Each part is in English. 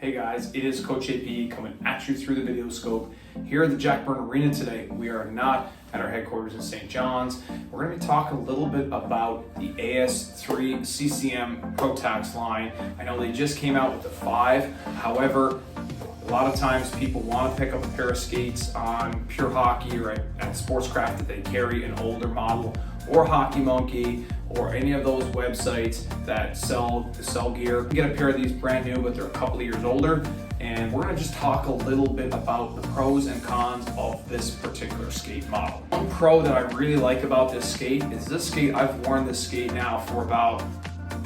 Hey guys, it is Coach AP coming at you through the video scope. Here at the Jack Byrne Arena today, we are not at our headquarters in St. John's. We're going to be talking a little bit about the AS3 CCM Pro Tacks line. I know they just came out with the 5. However, a lot of times people want to pick up a pair of skates on Pure Hockey or at Sportscraft that they carry an older model, or Hockey Monkey, or any of those websites that sell gear. You get a pair of these brand new, but they're a couple of years older. And we're gonna just talk a little bit about the pros and cons of this particular skate model. One pro that I really like about this skate is this skate. I've worn this skate now for about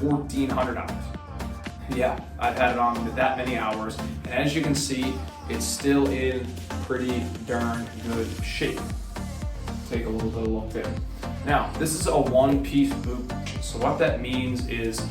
1,400 hours. Yeah, I've had it on that many hours. And as you can see, it's still in pretty darn good shape. Take a little bit of a look there. Now, this is a one-piece boot. So what that means is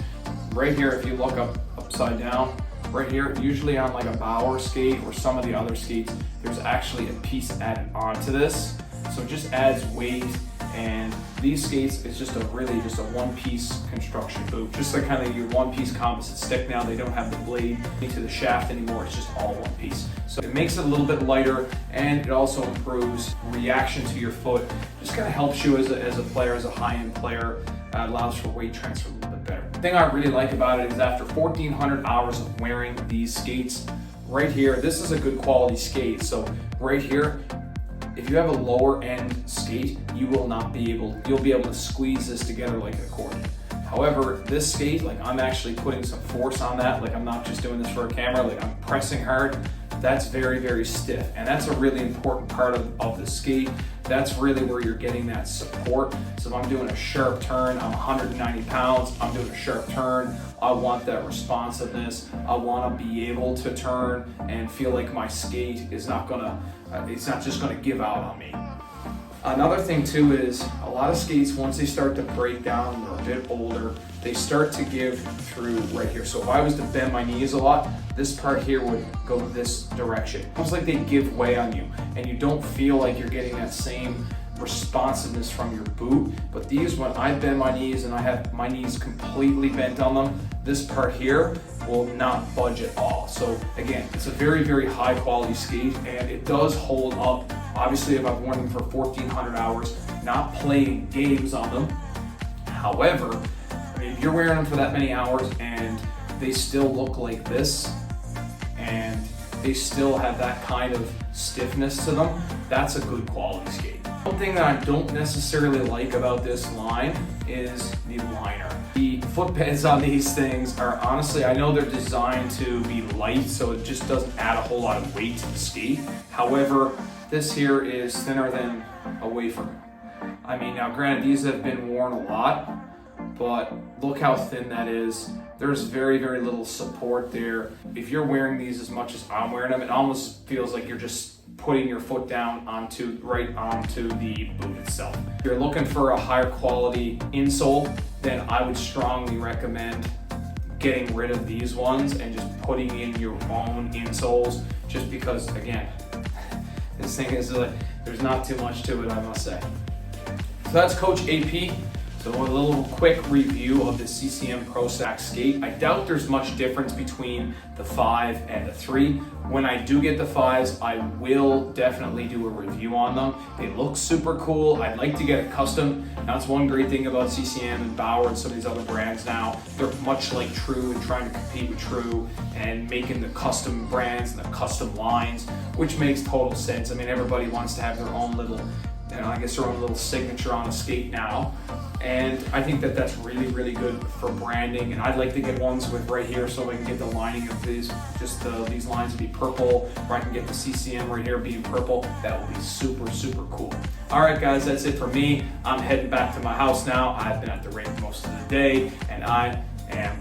right here, if you look upside down, right here, usually on like a Bauer skate or some of the other skates, there's actually a piece added onto this. So it just adds weight, and these skates, it's just a one-piece construction boot. Just like kind of your one-piece composite stick now, they don't have the blade into the shaft anymore, it's just all one piece. So it makes it a little bit lighter, and it also improves reaction to your foot. Just kind of helps you as a player, as a high-end player, allows for weight transfer a little bit better. The thing I really like about it is after 1,400 hours of wearing these skates, right here, this is a good quality skate. So right here, if you have a lower end skate, you'll be able to squeeze this together like a accordion. However, this skate, like I'm actually putting some force on that, like I'm not just doing this for a camera, like I'm pressing hard. That's very, very stiff. And that's a really important part of the skate. That's really where you're getting that support. So if I'm doing a sharp turn, I'm 190 pounds, I'm doing a sharp turn, I want that responsiveness. I want to be able to turn and feel like my skate is not just gonna give out on me. Another thing too is a lot of skates, once they start to break down, they're a bit older, they start to give through right here. So if I was to bend my knees a lot, this part here would go this direction. Almost like they give way on you, and you don't feel like you're getting that same responsiveness from your boot. But these, when I bend my knees and I have my knees completely bent on them, this part here will not budge at all. So again, it's a very, very high quality skate, and it does hold up. Obviously, if I've worn them for 1,400 hours, not playing games on them. However, I mean, if you're wearing them for that many hours and they still look like this, and they still have that kind of stiffness to them, that's a good quality skate. One thing that I don't necessarily like about this line is the liner. The footbeds on these things are honestly, I know they're designed to be light, so it just doesn't add a whole lot of weight to the skate. However, this here is thinner than a wafer. I mean, now granted, these have been worn a lot, but look how thin that is. There's very, very little support there. If you're wearing these as much as I'm wearing them, it almost feels like you're just putting your foot down right onto the boot itself. If you're looking for a higher quality insole, then I would strongly recommend getting rid of these ones and just putting in your own insoles, just because, again, this thing is there's not too much to it, I must say. So that's Coach AP. So a little quick review of the CCM Pro Tacks skate. I doubt there's much difference between the 5 and the 3. When I do get the 5s, I will definitely do a review on them. They look super cool. I'd like to get a custom. That's one great thing about CCM and Bauer and some of these other brands now. They're much like True and trying to compete with True and making the custom brands and the custom lines, which makes total sense. I mean, everybody wants to have their own little, I guess their own little signature on a skate now. And I think that that's really, really good for branding. And I'd like to get ones with right here, so I can get the lining of these, these lines to be purple, or I can get the CCM right here being purple. That will be super, super cool. All right, guys, that's it for me. I'm heading back to my house now. I've been at the rink most of the day, and I am